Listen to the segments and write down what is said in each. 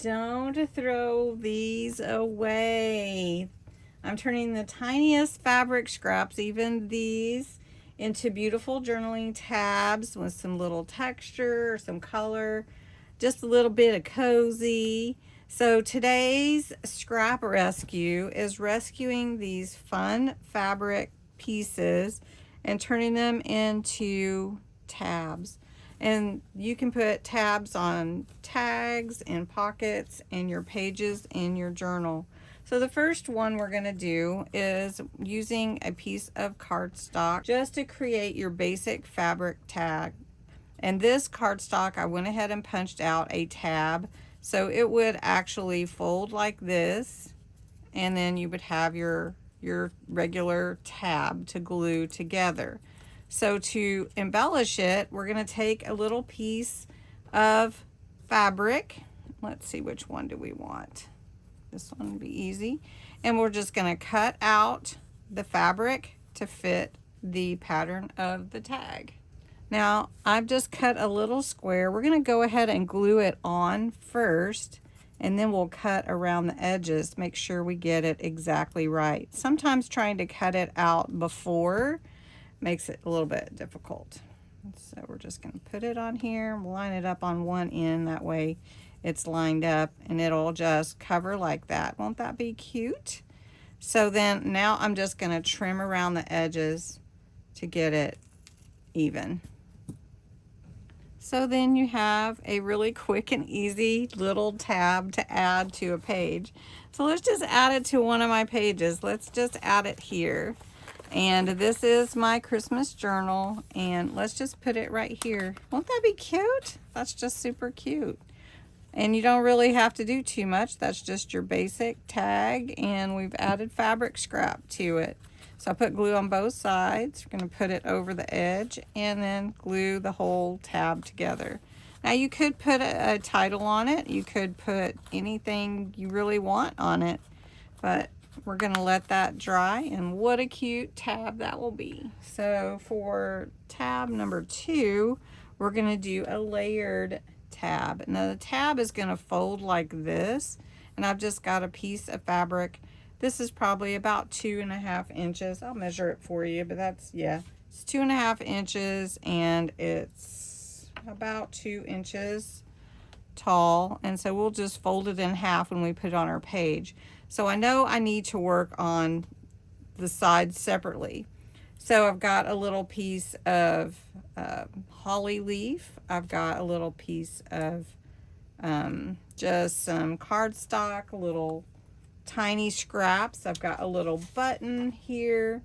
don't throw these away. I'm turning the tiniest fabric scraps, even these, into beautiful journaling tabs with some little texture, some color, just a little bit of cozy. So today's scrap rescue is rescuing these fun fabric pieces and turning them into tabs. And you can put tabs on tags and pockets and your pages in your journal. So the first one we're going to do is using a piece of cardstock just to create your basic fabric tag. And this cardstock, I went ahead and punched out a tab so it would actually fold like this, and then you would have your regular tab to glue together. So to embellish it, we're going to take a little piece of fabric. Let's see, which one do we want? This one would be easy. And we're just going to cut out the fabric to fit the pattern of the tag. Now, I've just cut a little square. We're going to go ahead and glue it on first, and then we'll cut around the edges, make sure we get it exactly right. Sometimes trying to cut it out before makes it a little bit difficult. So we're just going to put it on here, line it up on one end, that way it's lined up and it'll just cover like that. Won't that be cute? So then now I'm just going to trim around the edges to get it even. So then you have a really quick and easy little tab to add to a page. So let's just add it to one of my pages. Let's just add it here. And this is my Christmas journal, and let's just put it right here. Won't that be cute? That's just super cute. And you don't really have to do too much. That's just your basic tag, and we've added fabric scrap to it. So I put glue on both sides. We're going to put it over the edge and then glue the whole tab together. Now you could put a title on it. You could put anything you really want on it, but we're going to let that dry, and what a cute tab that will be. So for tab number 2, we're going to do a layered tab. Now the tab is going to fold like this, and I've just got a piece of fabric. This is probably about 2.5 inches. I'll measure it for you, but that's, yeah, it's 2.5 inches, and it's about 2 inches tall. And so we'll just fold it in half when we put it on our page. So I know I need to work on the sides separately. So I've got a little piece of holly leaf. I've got a little piece of just some cardstock, little tiny scraps. I've got a little button here,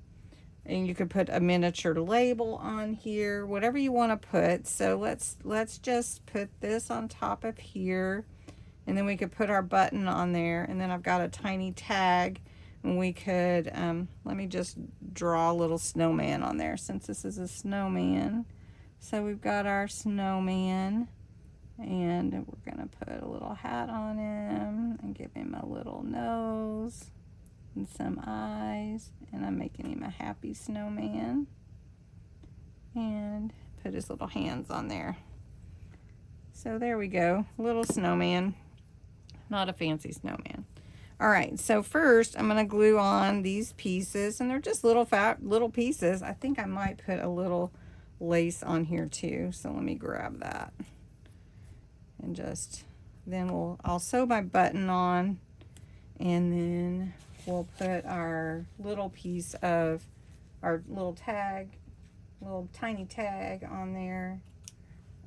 and you could put a miniature label on here, whatever you want to put. So let's just put this on top of here, and then we could put our button on there. And then I've got a tiny tag, and we could let me just draw a little snowman on there, since this is a snowman. So we've got our snowman, and we're gonna put a little hat on him and give him a little nose and some eyes, and I'm making him a happy snowman, and put his little hands on there. So there we go, little snowman, not a fancy snowman. All right, so first I'm gonna glue on these pieces, and they're just little pieces. I think I might put a little lace on here too, so let me grab that. And just, then I'll sew my button on, and then we'll put our little piece of our little tag, little tiny tag on there.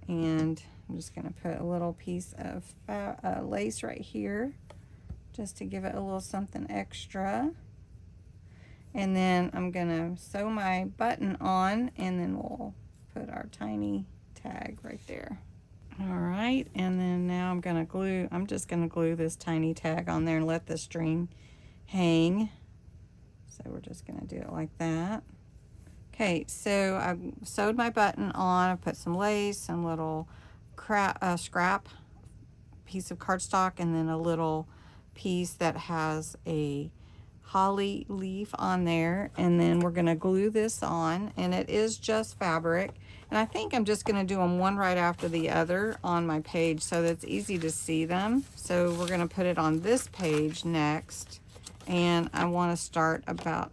And I'm just gonna put a little piece of lace right here, just to give it a little something extra. And then I'm gonna sew my button on, and then we'll put our tiny tag right there. All right, and then now I'm just gonna glue this tiny tag on there and let the string hang. So we're just gonna do it like that. Okay, so I sewed my button on. I put some lace, some little scrap piece of cardstock, and then a little piece that has a holly leaf on there, and then we're going to glue this on, and it is just fabric. And I think I'm just going to do them one right after the other on my page so that it's easy to see them. So we're going to put it on this page next, and I want to start about,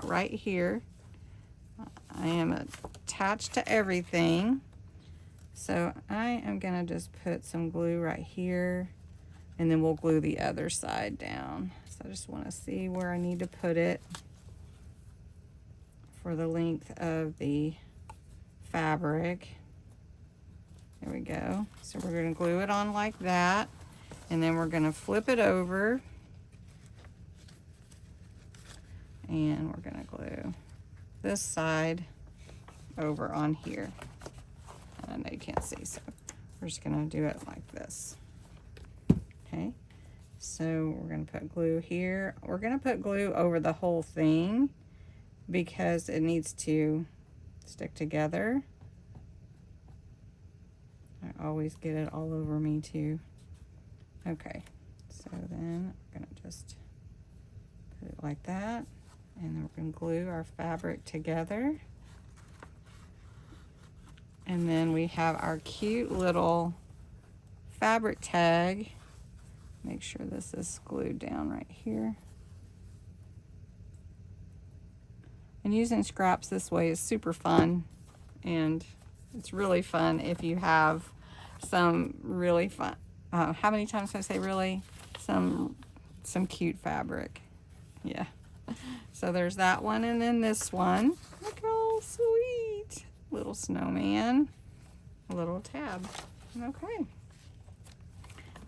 right here. I am attached to everything, so I am going to just put some glue right here, and then we'll glue the other side down. So I just want to see where I need to put it for the length of the fabric. There we go. So we're going to glue it on like that, and then we're going to flip it over, and we're going to glue this side over on here. I know you can't see, so we're just going to do it like this. Okay, so we're going to put glue here. We're going to put glue over the whole thing because it needs to stick together. I always get it all over me too. Okay, so then we're going to just put it like that, and then we're going to glue our fabric together. And then we have our cute little fabric tag. Make sure this is glued down right here. And using scraps this way is super fun, and it's really fun if you have some really fun, how many times do I say really? Some cute fabric. Yeah. So there's that one, and then this one. Look how sweet. Little snowman, a little tab. Okay.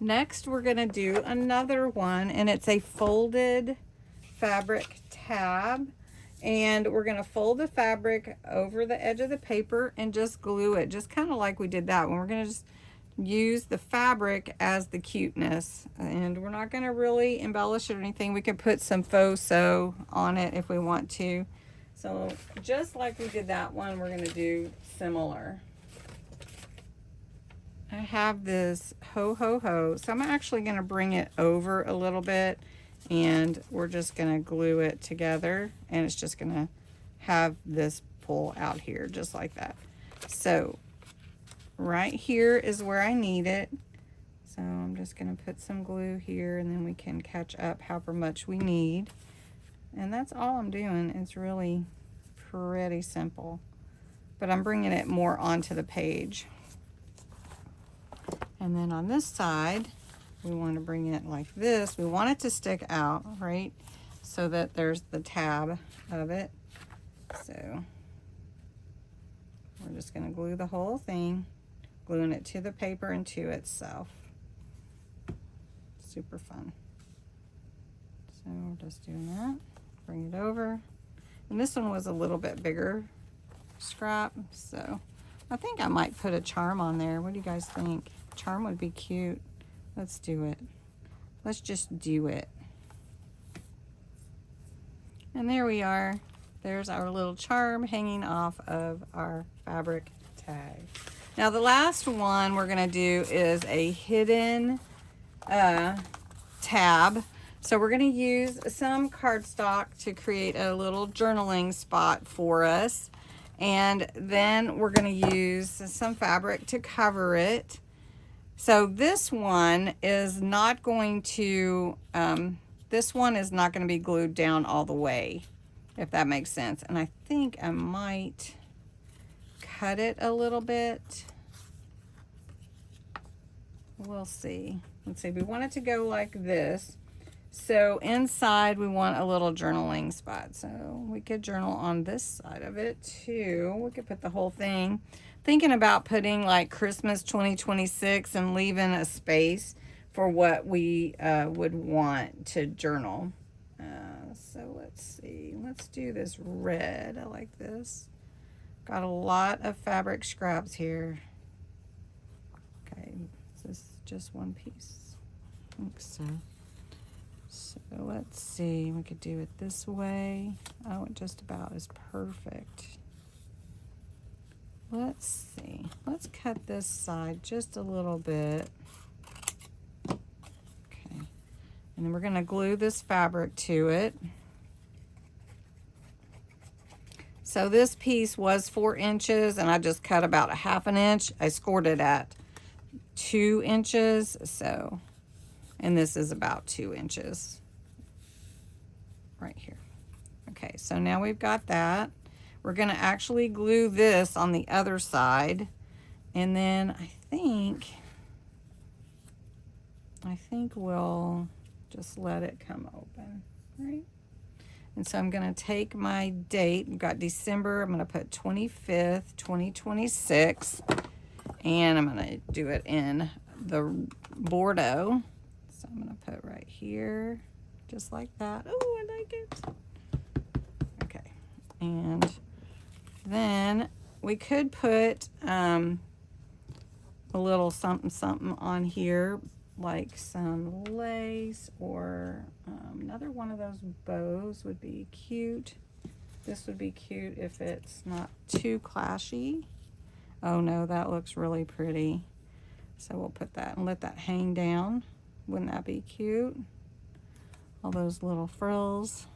Next, we're going to do another one, and it's a folded fabric tab. And we're going to fold the fabric over the edge of the paper and just glue it, just kind of like we did that one. We're going to just use the fabric as the cuteness, and we're not going to really embellish it or anything. We can put some faux sew on it if we want to. So just like we did that one, we're going to do similar. I have this ho ho ho, so I'm actually going to bring it over a little bit, and we're just going to glue it together, and it's just going to have this pull out here just like that. So right here is where I need it. So I'm just going to put some glue here, and then we can catch up however much we need. And that's all I'm doing. It's really pretty simple, but I'm bringing it more onto the page. And then on this side, we want to bring it like this. We want it to stick out, right? So that there's the tab of it. So we're just going to glue the whole thing, gluing it to the paper and to itself. Super fun. So we're just doing that. Bring it over. And this one was a little bit bigger scrap, so I think I might put a charm on there. What do you guys think? Charm would be cute. Let's do it. Let's just do it. And there we are. There's our little charm hanging off of our fabric tag. Now the last one we're going to do is a hidden tab. So we're going to use some cardstock to create a little journaling spot for us. And then we're going to use some fabric to cover it. So this one is not going to be glued down all the way, if that makes sense. And I think I might cut it a little bit. We'll see. Let's see, we want it to go like this. So inside we want a little journaling spot. So we could journal on this side of it too. We could put the whole thing. Thinking about putting like Christmas 2026 and leaving a space for what we would want to journal. So let's see. Let's do this red. I like this. Got a lot of fabric scraps here. Okay, this is just one piece. I think so. So let's see, we could do it this way. Oh, it just about is perfect. Let's see, let's cut this side just a little bit. Okay, And then we're going to glue this fabric to it. So this piece was 4 inches and I just cut about 1/2 inch. I scored it at 2 inches. So, and this is about 2 inches right here. Okay, so now we've got that. We're going to actually glue this on the other side. And then I think we'll just let it come open, right? And so I'm going to take my date. We've got December. I'm going to put 25th, 2026. And I'm going to do it in the Bordeaux. So I'm going to put right here, just like that. Oh, I like it. Okay. And then we could put a little something something on here, like some lace or another one of those bows would be cute. This would be cute if it's not too clashy. Oh no, that looks really pretty. So we'll put that and let that hang down. Wouldn't that be cute? All those little frills.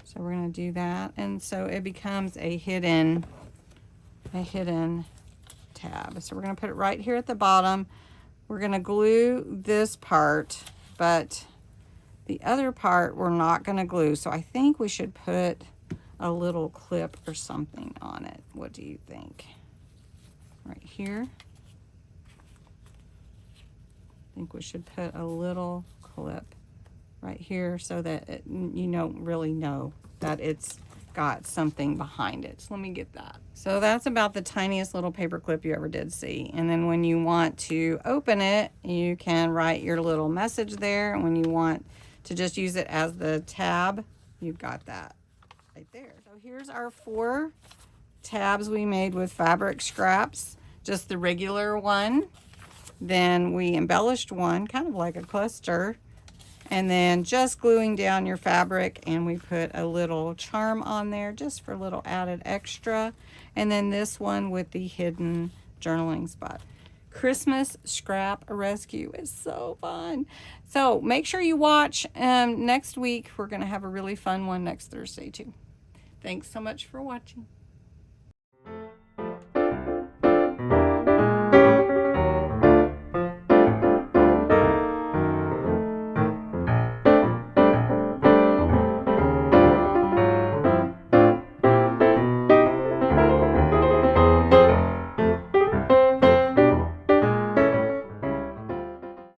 So we're going to do that. And so it becomes a hidden tab. So we're going to put it right here at the bottom. We're going to glue this part, but the other part we're not going to glue. So I think we should put a little clip or something on it. What do you think? Right here. I think we should put a little clip right here so that you don't really know that it's got something behind it. So let me get that. So that's about the tiniest little paper clip you ever did see. And then when you want to open it, you can write your little message there. And when you want to just use it as the tab, you've got that right there. So here's our 4 tabs we made with fabric scraps, just the regular one. Then we embellished one, kind of like a cluster. And then just gluing down your fabric, and we put a little charm on there just for a little added extra. And then this one with the hidden journaling spot. Christmas scrap rescue is so fun. So make sure you watch next week. We're going to have a really fun one next Thursday too. Thanks so much for watching.